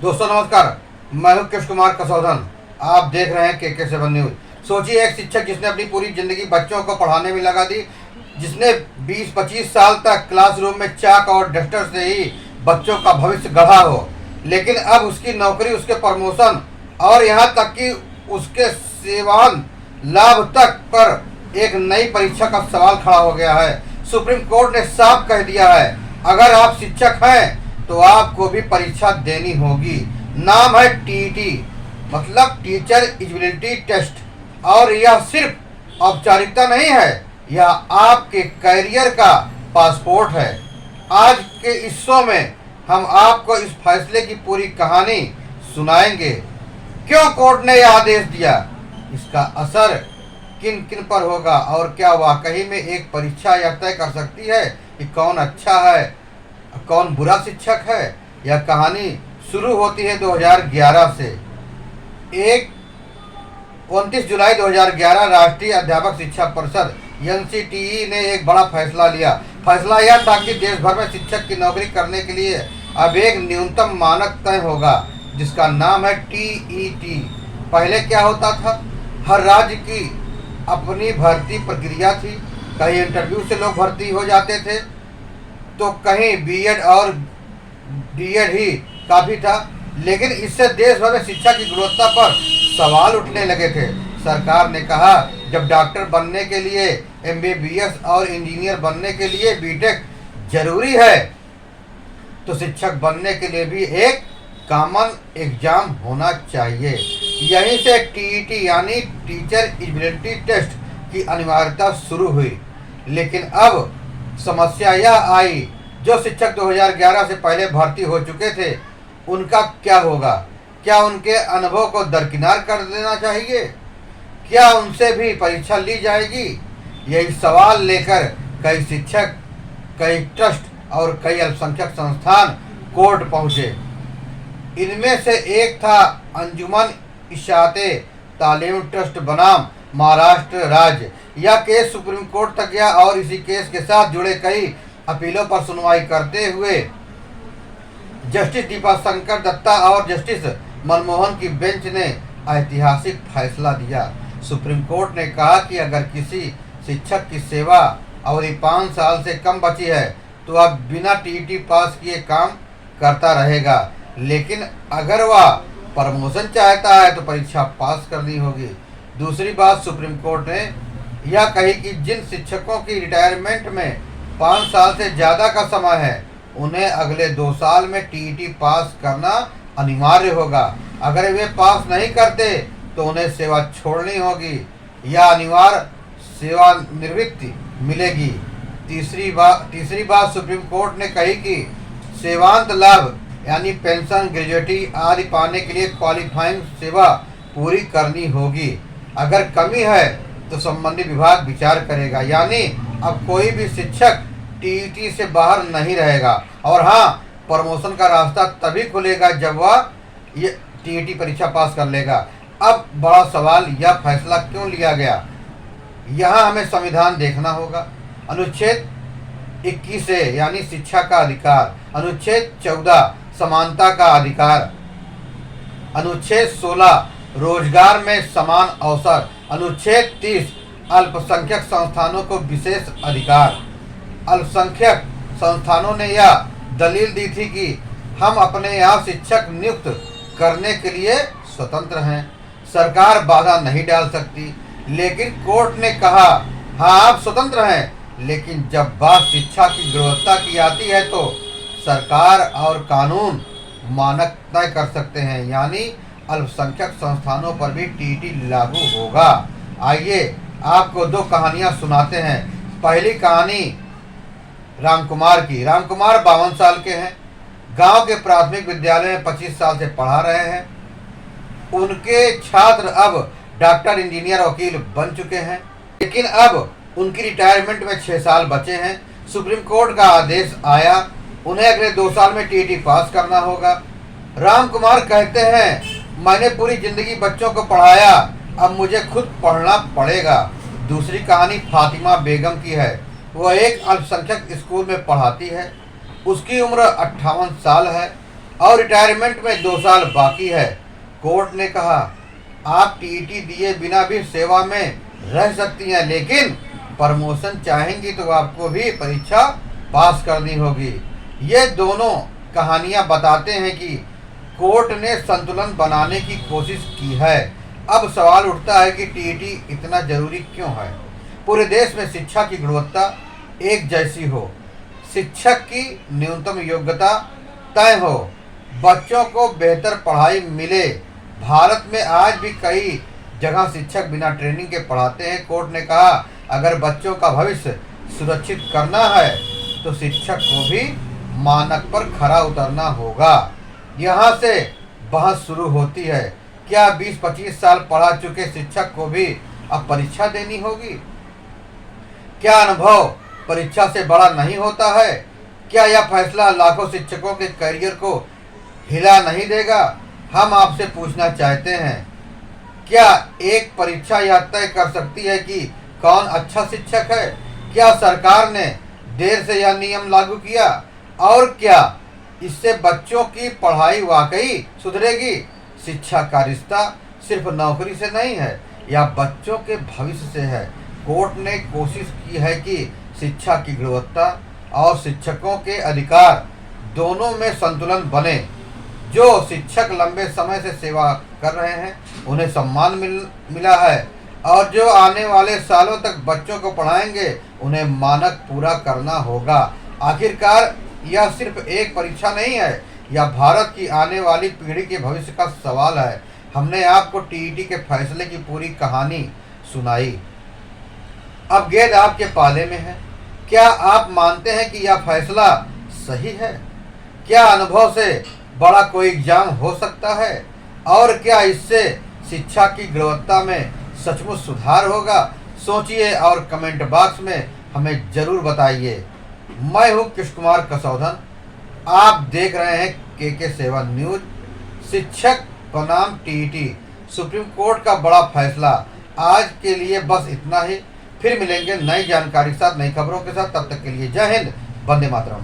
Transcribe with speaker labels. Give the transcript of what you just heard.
Speaker 1: दोस्तों नमस्कार, मैं हूं कृष्ण कुमार कसौधन। आप देख रहे हैं KK7 न्यूज। सोचिए, एक शिक्षक जिसने अपनी पूरी जिंदगी बच्चों को पढ़ाने में लगा दी, जिसने 20-25 साल तक क्लासरूम में चाक और डस्टर से ही बच्चों का भविष्य गढ़ा हो, लेकिन अब उसकी नौकरी, उसके प्रमोशन और यहाँ तक कि उसके सेवान लाभ तक पर एक नई परीक्षा का सवाल खड़ा हो गया है। सुप्रीम कोर्ट ने साफ कह दिया है, अगर आप शिक्षक हैं तो आपको भी परीक्षा देनी होगी। नाम है TET, मतलब टीचर एलिजिबिलिटी टेस्ट, और यह सिर्फ औपचारिकता नहीं है, यह आपके करियर का पासपोर्ट है। आज के इस शो में हम आपको इस फैसले की पूरी कहानी सुनाएंगे। क्यों कोर्ट ने यह आदेश दिया, इसका असर किन किन पर होगा, और क्या वाकई में एक परीक्षा यह तय कर सकती है कि कौन अच्छा है कौन बुरा शिक्षक है। यह कहानी शुरू होती है 2011 से। 29 जुलाई 2011 राष्ट्रीय अध्यापक शिक्षा परिषद NCTE ने एक बड़ा फैसला लिया। फैसला यह था कि देश भर में शिक्षक की नौकरी करने के लिए अब एक न्यूनतम मानक तय होगा, जिसका नाम है TET। पहले क्या होता था, हर राज्य की अपनी भर्ती प्रक्रिया थी। कहीं इंटरव्यू से लोग भर्ती हो जाते थे, तो कहीं BEd और DEd ही काफ़ी था, लेकिन इससे देश भर में शिक्षा की गुणवत्ता पर सवाल उठने लगे थे। सरकार ने कहा, जब डॉक्टर बनने के लिए MBBS और इंजीनियर बनने के लिए BTech जरूरी है, तो शिक्षक बनने के लिए भी एक कॉमन एग्जाम होना चाहिए। यहीं से TET यानी टीचर एलिजिबिलिटी टेस्ट की अनिवार्यता शुरू हुई। लेकिन अब समस्या यह आई, जो शिक्षक 2011 से पहले भर्ती हो चुके थे, उनका क्या होगा? क्या उनके अनुभव को दरकिनार कर देना चाहिए? क्या उनसे भी परीक्षा ली जाएगी? यही सवाल लेकर कई शिक्षक, कई ट्रस्ट और कई अल्पसंख्यक संस्थान कोर्ट पहुंचे। इनमें से एक था अंजुमन इशाते तालीम ट्रस्ट बनाम महाराष्ट्र राज्य। यह केस सुप्रीम कोर्ट तक गया और इसी केस के साथ जुड़े कई अपीलों पर सुनवाई करते हुए जस्टिस दीपाशंकर दत्ता और जस्टिस मनमोहन की बेंच ने ऐतिहासिक फैसला दिया। सुप्रीम कोर्ट ने कहा कि अगर किसी शिक्षक की सेवा अवधि 5 साल से कम बची है, तो वह बिना TET पास किए काम करता रहेगा, लेकिन अगर वह प्रमोशन चाहता है तो परीक्षा पास करनी होगी। दूसरी बात, सुप्रीम कोर्ट ने यह कही कि जिन शिक्षकों की रिटायरमेंट में 5 साल से ज़्यादा का समय है, उन्हें अगले 2 साल में TET पास करना अनिवार्य होगा। अगर वे पास नहीं करते तो उन्हें सेवा छोड़नी होगी या अनिवार्य सेवानिवृत्ति मिलेगी। तीसरी बात सुप्रीम कोर्ट ने कही कि सेवांत लाभ यानी पेंशन, ग्रेजुएटी आदि पाने के लिए क्वालिफाइंग सेवा पूरी करनी होगी। अगर कमी है तो संबंधित विभाग विचार करेगा, यानी अब कोई भी शिक्षक TET से बाहर नहीं रहेगा। और हाँ, प्रमोशन का रास्ता तभी खुलेगा जब वह ये TET परीक्षा पास कर लेगा। अब बड़ा सवाल, यह फैसला क्यों लिया गया? यहाँ हमें संविधान देखना होगा। अनुच्छेद 21 यानी शिक्षा का अधिकार, अनुच्छेद 14 समानता का अधिकार, अनुच्छेद 16 रोजगार में समान अवसर, अनुच्छेद 30 अल्पसंख्यक संस्थानों को विशेष अधिकार। अल्पसंख्यक संस्थानों ने यह दलील दी थी कि हम अपने यहाँ शिक्षक नियुक्त करने के लिए स्वतंत्र हैं, सरकार बाधा नहीं डाल सकती। लेकिन कोर्ट ने कहा, हाँ आप स्वतंत्र हैं, लेकिन जब बात शिक्षा की गुणवत्ता की आती है तो सरकार और कानून मानक तय कर सकते हैं, यानी अल्पसंख्यक संस्थानों पर भी TET लागू होगा। आइए आपको 2 कहानियां सुनाते हैं। पहली कहानी राम कुमार की। राम कुमार 52 साल के हैं, गांव के प्राथमिक विद्यालय में 25 साल से पढ़ा रहे हैं। उनके छात्र अब डॉक्टर, इंजीनियर, वकील बन चुके हैं, लेकिन अब उनकी रिटायरमेंट में 6 साल बचे हैं। सुप्रीम कोर्ट का आदेश आया, उन्हें अगले 2 साल में TET पास करना होगा। राम कुमार कहते हैं, मैंने पूरी जिंदगी बच्चों को पढ़ाया, अब मुझे खुद पढ़ना पड़ेगा। दूसरी कहानी फातिमा बेगम की है। वह एक अल्पसंख्यक स्कूल में पढ़ाती है। उसकी उम्र 58 साल है। और रिटायरमेंट में 2 साल बाकी है। कोर्ट ने कहा आप टीईटी दिए बिना भी सेवा में रह सकती हैं, लेकिन प्रमोशन चाहेंगी तो आपको भी परीक्षा पास करनी होगी। ये दोनों कहानियां बताते हैं कि कोर्ट ने संतुलन बनाने की कोशिश की है। अब सवाल उठता है कि टीईटी इतना जरूरी क्यों है। पूरे देश में शिक्षा की गुणवत्ता एक जैसी हो, शिक्षक की न्यूनतम योग्यता तय हो, बच्चों को बेहतर पढ़ाई मिले। भारत में आज भी कई जगह शिक्षक बिना ट्रेनिंग के पढ़ाते हैं। कोर्ट ने कहा अगर बच्चों का भविष्य सुरक्षित करना है तो शिक्षक को भी मानक पर खरा उतरना होगा। यहाँ से बहस शुरू होती है, क्या 20-25 साल पढ़ा चुके शिक्षक को भी अब परीक्षा देनी होगी? क्या अनुभव परीक्षा से बड़ा नहीं होता है? क्या यह फैसला लाखों शिक्षकों के करियर को हिला नहीं देगा? हम आपसे पूछना चाहते हैं, क्या एक परीक्षा यह तय कर सकती है कि कौन अच्छा शिक्षक है? क्या सरकार ने देर से यह नियम लागू किया? और क्या इससे बच्चों की पढ़ाई वाकई सुधरेगी? शिक्षा का रिश्ता सिर्फ नौकरी से नहीं है, यह बच्चों के भविष्य से है। कोर्ट ने कोशिश की है कि शिक्षा की गुणवत्ता और शिक्षकों के अधिकार दोनों में संतुलन बने। जो शिक्षक लंबे समय से सेवा कर रहे हैं उन्हें सम्मान मिला है, और जो आने वाले सालों तक बच्चों को पढ़ाएंगे उन्हें मानक पूरा करना होगा। आखिरकार यह सिर्फ एक परीक्षा नहीं है, यह भारत की आने वाली पीढ़ी के भविष्य का सवाल है। हमने आपको टीईटी के फैसले की पूरी कहानी सुनाई। अब गेंद आपके पाले में है। क्या आप मानते हैं कि यह फैसला सही है? क्या अनुभव से बड़ा कोई एग्जाम हो सकता है? और क्या इससे शिक्षा की गुणवत्ता में सचमुच सुधार होगा? सोचिए और कमेंट बॉक्स में हमें जरूर बताइए। मैं हूं कृष्ण कुमार कसौधन, आप देख रहे हैं के 7 न्यूज। शिक्षक बनाम टीईटी, सुप्रीम कोर्ट का बड़ा फैसला। आज के लिए बस इतना ही, फिर मिलेंगे नई जानकारी के साथ, नई खबरों के साथ। तब तक के लिए जय हिंद, वंदे मातरम।